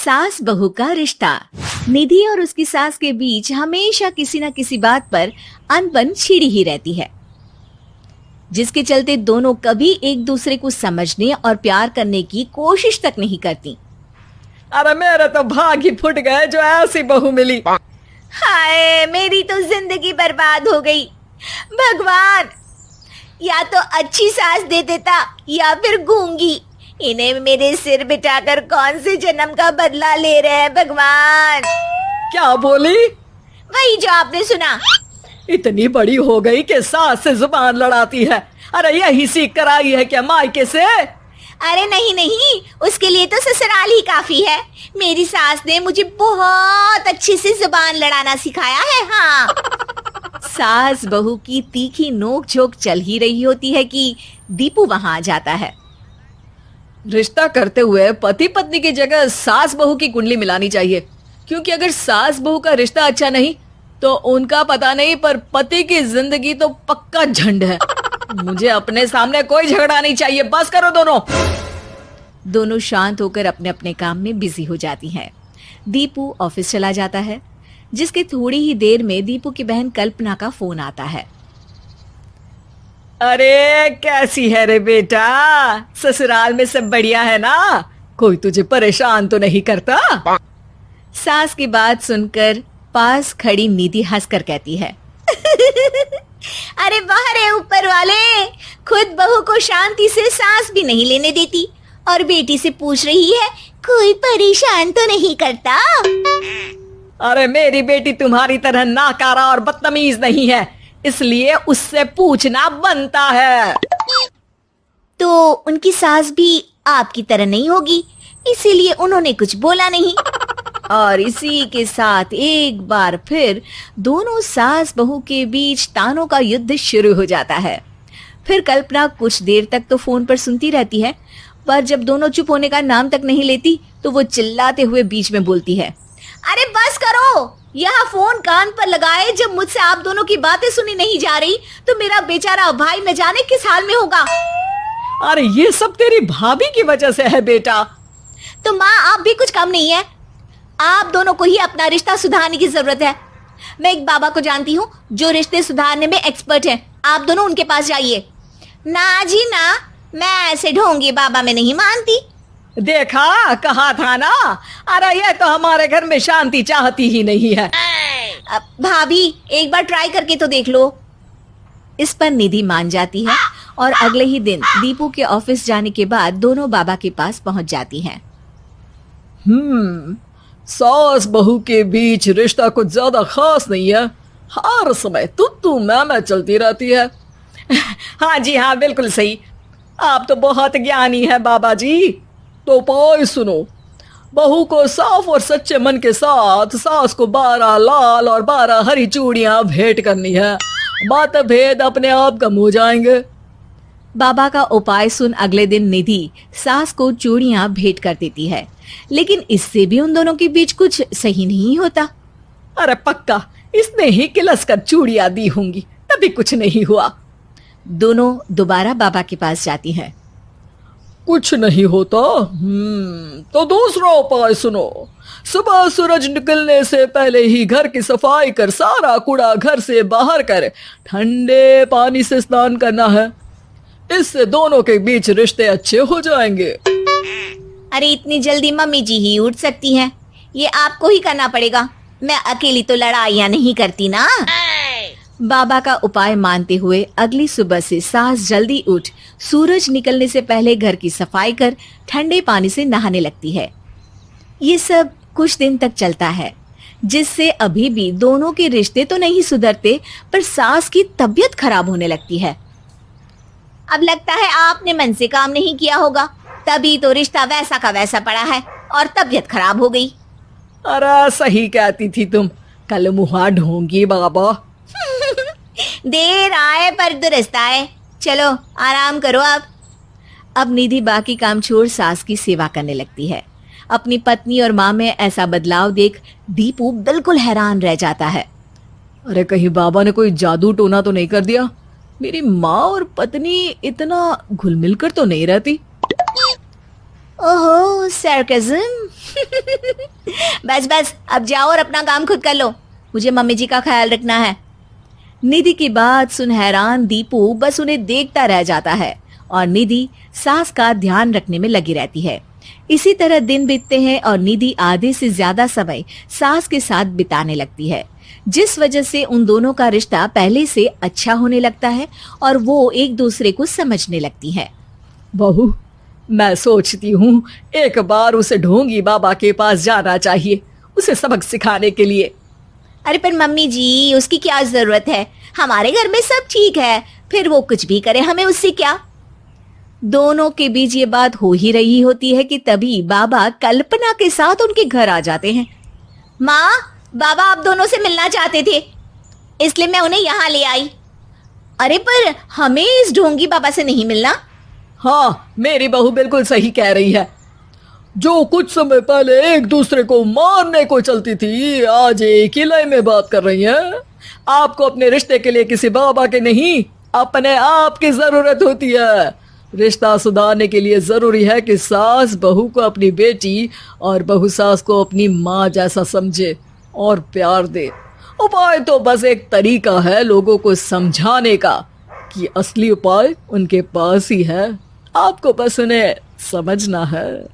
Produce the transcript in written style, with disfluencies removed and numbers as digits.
सास बहू का रिश्ता। निधि और उसकी सास के बीच हमेशा किसी न किसी बात पर अनबन छिड़ी ही रहती है, जिसके चलते दोनों कभी एक दूसरे को समझने और प्यार करने की कोशिश तक नहीं करती। अरे मेरे तो भाग ही फुट गए जो ऐसी बहू मिली। हाय, मेरी तो जिंदगी बर्बाद हो गई। भगवान, या तो अच्छी सास दे देता या फिर गूंगी। इन्हें मेरे सिर बिठाकर कौन से जन्म का बदला ले रहे हैं भगवान। क्या बोली? वही जो आपने सुना। इतनी बड़ी हो गई कि सास से जुबान लड़ाती है। अरे यही सीख कर आई है क्या मायके से? अरे नहीं नहीं, उसके लिए तो ससुराल ही काफी है। मेरी सास ने मुझे बहुत अच्छे से जुबान लड़ाना सिखाया है। हाँ। सास बहू की तीखी नोक झोंक चल ही रही होती है कि दीपू वहां आ जाता है। रिश्ता करते हुए पति पत्नी की जगह सास बहू की कुंडली मिलानी चाहिए, क्योंकि अगर सास बहू का रिश्ता अच्छा नहीं तो उनका पता नहीं, पर पति की जिंदगी तो पक्का झंड है। मुझे अपने सामने कोई झगड़ा नहीं चाहिए। बस करो दोनों। दोनों शांत होकर अपने अपने काम में बिजी हो जाती हैं। दीपू ऑफिस चला जाता है, जिसके थोड़ी ही देर में दीपू की बहन कल्पना का फोन आता है। अरे कैसी है रे बेटा? ससुराल में सब बढ़िया है ना? कोई तुझे परेशान तो नहीं करता? सास की बात सुनकर पास खड़ी निधि हंसकर कहती है, अरे वाह रे ऊपर वाले, खुद बहू को शांति से सांस भी नहीं लेने देती और बेटी से पूछ रही है कोई परेशान तो नहीं करता। अरे मेरी बेटी तुम्हारी तरह नाकारा और बदतमीज नहीं है, इसलिए उससे पूछना बनता है। तो उनकी सास भी आपकी तरह नहीं होगी, इसीलिए उन्होंने कुछ बोला नहीं। और इसी के साथ एक बार फिर दोनों सास बहू के बीच तानों का युद्ध शुरू हो जाता है। फिर कल्पना कुछ देर तक तो फोन पर सुनती रहती है, पर जब दोनों चुप होने का नाम तक नहीं लेती तो वो चिल्लाते हुए बीच में बोलती है, अरे बस करो, यह फोन कान पर लगाए। जब मुझसे आप दोनों की बातें सुनी नहीं जा रही तो मेरा बेचारा भाई न जाने किस हाल में होगा। अरे ये सब तेरी भाभी की वजह से है बेटा। तो माँ, आप भी कुछ कम नहीं है। आप दोनों को ही अपना रिश्ता सुधारने की जरूरत है। मैं एक बाबा को जानती हूँ जो रिश्ते सुधारने में एक्सपर्ट हैं। आप दोनों उनके पास जाइए। ना जी ना, मैं ऐसे ढोंगी बाबा में नहीं मानती। देखा, कहा था ना। अरे ये तो हमारे घर में शांति चाहती ही नहीं है। भाभी, एक बार ट्राई करके तो देख लो। इस पर निधि मान जाती है और अगले ही दिन दीपू के ऑफिस जाने के बाद दोनों बाबा के पास पहुंच जाती हैं। सास बहू के बीच रिश्ता कुछ ज्यादा खास नहीं है। हर समय तू मैं चलती रहती है। हाँ जी हाँ, बिल्कुल सही। आप तो बहुत ज्ञानी है बाबा जी। तो पाई सुनो, बहू को साफ और सच्चे मन के साथ सास को 12 लाल और 12 हरी चूड़ियां भेंट करनी है। मतभेद अपने आप कम हो जाएंगे। बाबा का उपाय सुन अगले दिन निधि सास को चूड़ियां भेंट कर देती है, लेकिन इससे भी उन दोनों के बीच कुछ सही नहीं होता। अरे पक्का इसने ही किलस कर चूड़ियां दी होंगी, तभी कुछ नहीं हुआ। दोनों दोबारा बाबा के पास जाती हैं। कुछ नहीं होता। तो दूसरा उपाय सुनो। सुबह सूरज निकलने से पहले ही घर की सफाई कर सारा कूड़ा घर से बाहर कर ठंडे पानी से स्नान करना है। इससे दोनों के बीच रिश्ते अच्छे हो जाएंगे। अरे इतनी जल्दी मम्मी जी ही उठ सकती हैं? ये आपको ही करना पड़ेगा। मैं अकेली तो लड़ाइयाँ नहीं करती ना। बाबा का उपाय मानते हुए अगली सुबह से सास जल्दी उठ सूरज निकलने से पहले घर की सफाई कर ठंडे पानी से नहाने लगती है। ये सब कुछ दिन तक चलता है, जिससे अभी भी दोनों के रिश्ते तो नहीं सुधरते, पर सास की तबीयत खराब होने लगती है। अब लगता है आपने मन से काम नहीं किया होगा, तभी तो रिश्ता वैसा का वैसा पड़ा है और तबीयत खराब हो गई। अरे सही कहती थी तुम। कल मुहा ढोंगी बाबा। देर आए पर दुरुस्त आए। चलो आराम करो अब निधि बाकी काम छोड़ सास की सेवा करने लगती है। अपनी पत्नी और माँ में ऐसा बदलाव देख दीपू बिल्कुल हैरान रह जाता है। अरे कहीं बाबा ने कोई जादू टोना तो नहीं कर दिया? मेरी माँ और पत्नी इतना घुल मिल कर तो नहीं रहती। ओहो, ओह सरकज़म। बस बस, अब जाओ और अपना काम खुद कर लो, मुझे मम्मी जी का ख्याल रखना है। निधि की बात सुन हैरान दीपू बस उन्हें देखता रह जाता है और निधि सास का ध्यान रखने में लगी रहती है। इसी तरह दिन बीतते हैं और निधि आधे से ज्यादा समय सास के साथ बिताने लगती है, जिस वजह से उन दोनों का रिश्ता पहले से अच्छा होने लगता है और वो एक दूसरे को समझने लगती है। बहू, मैं सोचती हूँ एक बार उसे ढोंगी बाबा के पास जाना चाहिए, उसे सबक सिखाने के लिए। अरे पर मम्मी जी, उसकी क्या जरूरत है, हमारे घर में सब ठीक है, फिर वो कुछ भी करे, हमें उससे क्या। दोनों के बीच ये बात हो ही रही होती है कि तभी बाबा कल्पना के साथ उनके घर आ जाते हैं। माँ, बाबा आप दोनों से मिलना चाहते थे, इसलिए मैं उन्हें यहाँ ले आई। अरे पर हमें इस ढोंगी बाबा से नहीं मिलना। हाँ, मेरी बहू बिल्कुल सही कह रही है। जो कुछ समय पहले एक दूसरे को मारने को चलती थी, आज एक ही लय में बात कर रही है। आपको अपने रिश्ते के लिए किसी बाबा के नहीं, अपने आप की जरूरत होती है। रिश्ता सुधारने के लिए जरूरी है कि सास बहू को अपनी बेटी और बहू सास को अपनी माँ जैसा समझे और प्यार दे। उपाय तो बस एक तरीका है लोगों को समझाने का कि असली उपाय उनके पास ही है, आपको बस उन्हें समझना है।